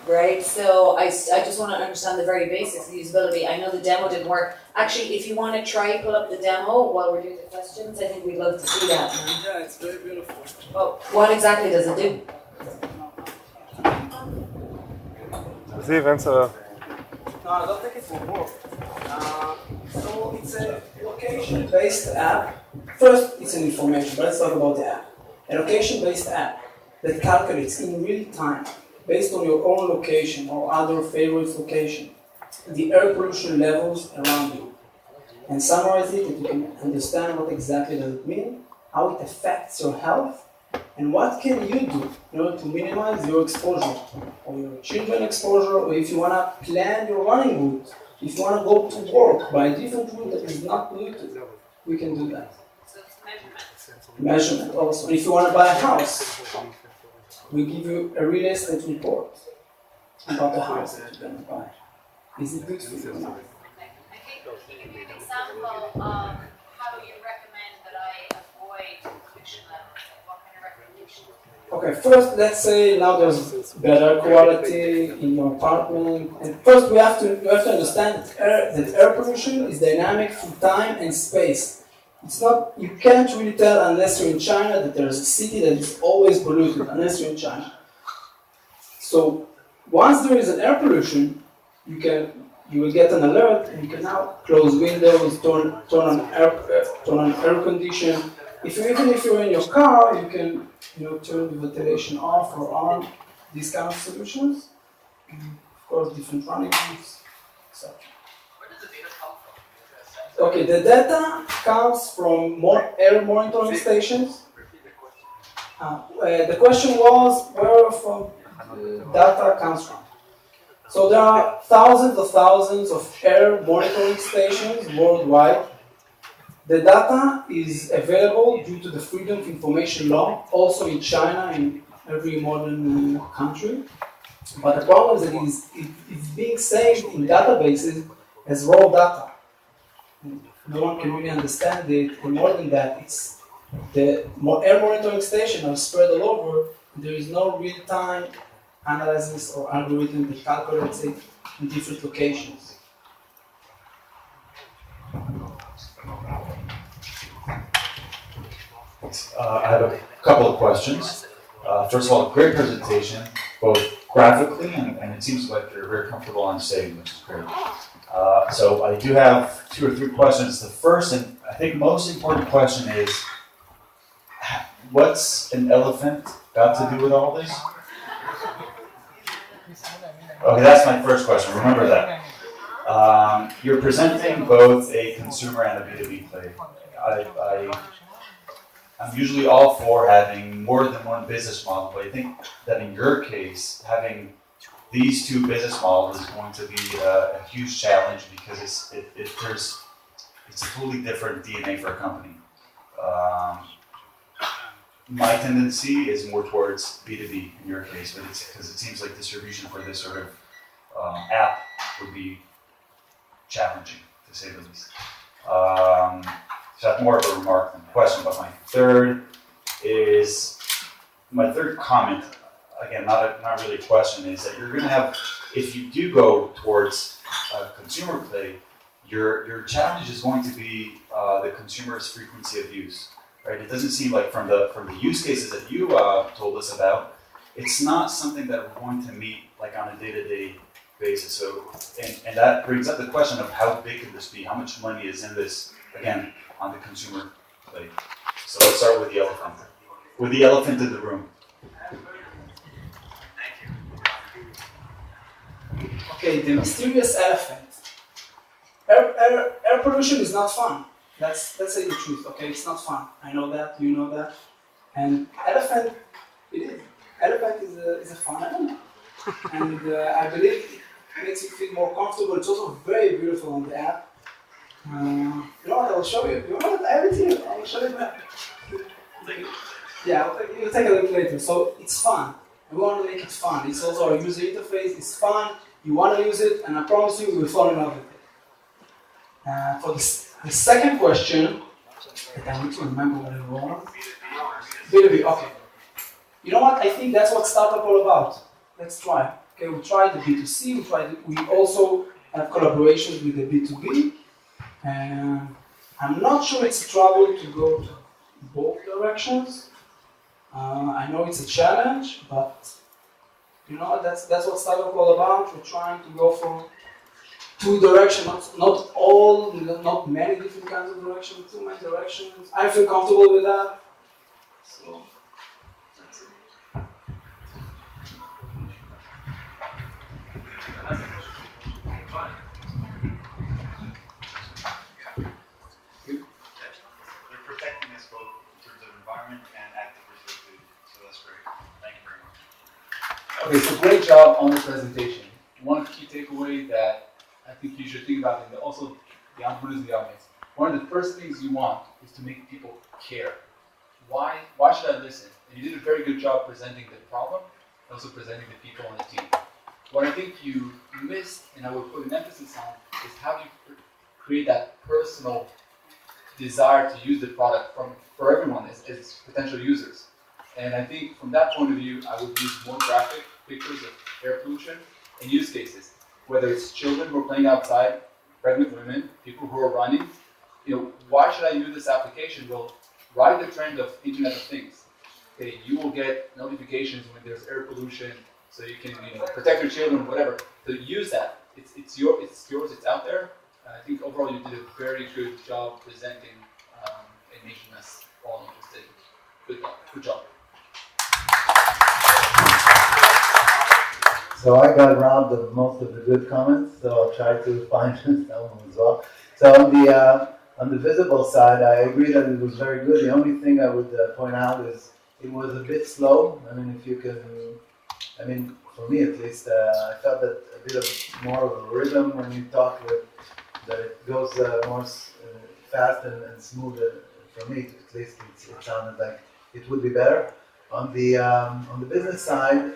right? So I just want to understand the very basics of usability. I know the demo didn't work. Actually, if you want to try pull up the demo while we're doing the questions, I think we'd love to see that. Yeah, it's very beautiful. Oh, what exactly does it do? Ziv, answer. No, I don't think it will work. So it's a location-based app. First, it's an information, but let's talk about the app. A location-based app that calculates in real time, based on your own location or other favorite location, the air pollution levels around you, and summarize it, and you can understand what exactly does it mean, how it affects your health, and what can you do in order to minimize your exposure, or your children's exposure, or if you want to plan your running route, if you want to go to work by a different route that is not polluted, we can do that. So it's measurement. Measurement also. And if you want to buy a house, we give you a real estate report about the house that you're going to buy. Is it good for you or not? I think, can you give me an example of how you recommend that I avoid pollution levels? Like what kind of recommendations? Okay, first let's say now there's better quality in your apartment. And first we have to understand that air pollution is dynamic through time and space. It's not, you can't really tell unless you're in China that there's a city that is always polluted, unless you're in China. So once there is an air pollution, you will get an alert and you can now close windows, turn on air condition. Even if you're in your car, you can turn the ventilation off or on, these kind of solutions. And of course, different running routes, etc. Where does the data come from? Okay, the data comes from more air monitoring stations. Repeat the question. The question was where from the data comes from. So there are thousands of air monitoring stations worldwide. The data is available due to the Freedom of Information Law, also in China, in every modern country. But the problem is that it's being saved in databases as raw data. No one can really understand it. And more than that, it's the air monitoring stations are spread all over. There is no real-time analysis or algorithm that calculates it in different locations. I have a couple of questions. First of all, great presentation, both graphically and it seems like you're very comfortable on stage, which is great. So I do have 2 or 3 questions. The first and I think most important question is, what's an elephant got to do with all this? Okay, that's my first question. Remember that. You're presenting both a consumer and a B2B play. I'm usually all for having more than one business model, but I think that in your case, having these 2 business models is going to be a huge challenge because it's a totally different DNA for a company. My tendency is more towards B2B in your case, but it's because it seems like distribution for this sort of app would be challenging, to say the least. So that's more of a remark than a question, but my third comment, again, not really a question, is that you're going to have, if you do go towards consumer play, your challenge is going to be the consumer's frequency of use, right? It doesn't seem like from the use cases that you told us about, it's not something that we're going to meet like on a day-to-day basis. So, and that brings up the question of how big can this be? How much money is in this, again, on the consumer plate? So let's start with the elephant. With the elephant in the room. Okay, the mysterious elephant. Air pollution is not fun. Let's say the truth. Okay, it's not fun. I know that. You know that. And elephant, it is. Elephant is a fun animal, and I believe it makes you feel more comfortable. It's also very beautiful on the app. You know what? I will show you. You want everything? I will show you that. Yeah, you'll take a look later. So it's fun. We want to make it fun. It's also our user interface. It's fun. You want to use it, and I promise you, you will fall in love with it. For the second question, I need to remember what it was. B2B. Okay. You know what? I think that's what startup all about. Let's try. Okay, we tried the B2C, we also have collaborations with the B2B. I'm not sure it's trouble to go to both directions. I know it's a challenge, but that's what startup all about. We're trying to go for two directions, not many different kinds of directions, too many directions. I feel comfortable with that. So that's it. They're protecting us both in terms of environment and actively for food, so that's great. Thank you very much. Okay, so great job on the presentation. One key takeaway that I think you should think about, and also the entrepreneurs in the audience, one of the first things you want is to make people care. Why should I listen? And you did a very good job presenting the problem and also presenting the people on the team. What I think you missed, and I would put an emphasis on, is how do you create that personal desire to use the product for everyone as potential users. And I think from that point of view, I would use more graphic pictures of air pollution and use cases, whether it's children who are playing outside, pregnant women, people who are running. Why should I use this application? Well, ride the trend of Internet of Things. Okay, you will get notifications when there's air pollution, so you can protect your children, whatever. So use that. It's yours. It's out there. I think overall you did a very good job presenting and making us all interested. Good job. So I got robbed of most of the good comments, so I'll try to find some as well. So on the visible side, I agree that it was very good. The only thing I would point out is it was a bit slow. For me at least, I felt that a bit of more of a rhythm when you talk that it goes more fast and smooth. For me, at least, it sounded like it would be better. On the business side,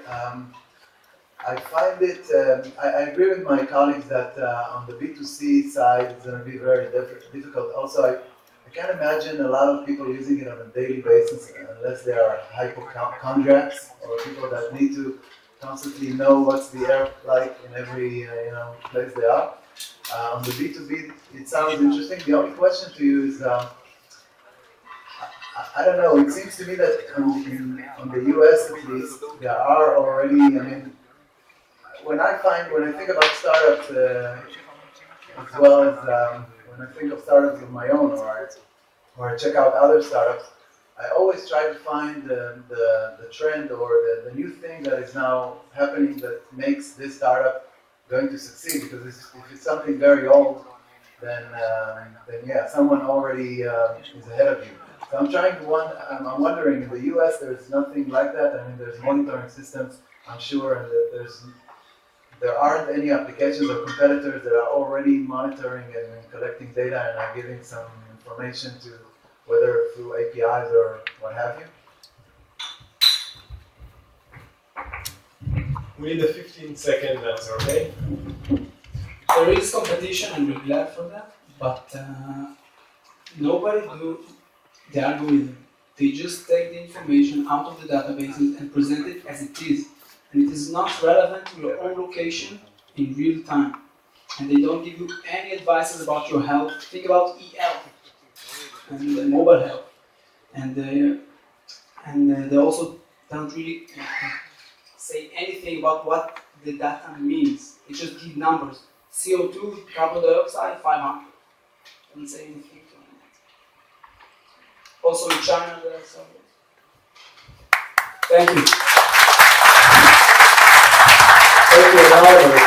I find it. I agree with my colleagues that on the B2C side, it's going to be very difficult. Also, I can't imagine a lot of people using it on a daily basis unless they are hypochondriacs or people that need to constantly know what's the air like in every place they are. On the B2B, it sounds interesting. The only question to you is, I don't know, it seems to me that on the US at least, there are already, when I think about startups, as well as when I think of startups of my own, or I check out other startups, I always try to find the trend or the new thing that is now happening that makes this startup going to succeed. Because if it's something very old, then yeah, someone already is ahead of you. So I'm wondering, in the US, there's nothing like that. There's monitoring systems, I'm sure, and there aren't any applications or competitors that are already monitoring and collecting data and are giving some information to, whether through APIs or what have you. We need a 15-second answer, okay? There is competition, and we're glad for that, but nobody do the algorithm. They just take the information out of the databases and present it as it is. And it is not relevant to your own location in real time. And they don't give you any advices about your health. Think about e-health and mobile health. And they also don't really say anything about what the data means. They just give numbers. CO2, carbon dioxide, 500. Doesn't say anything to them. Also in China, there are some. Thank you. Thank you,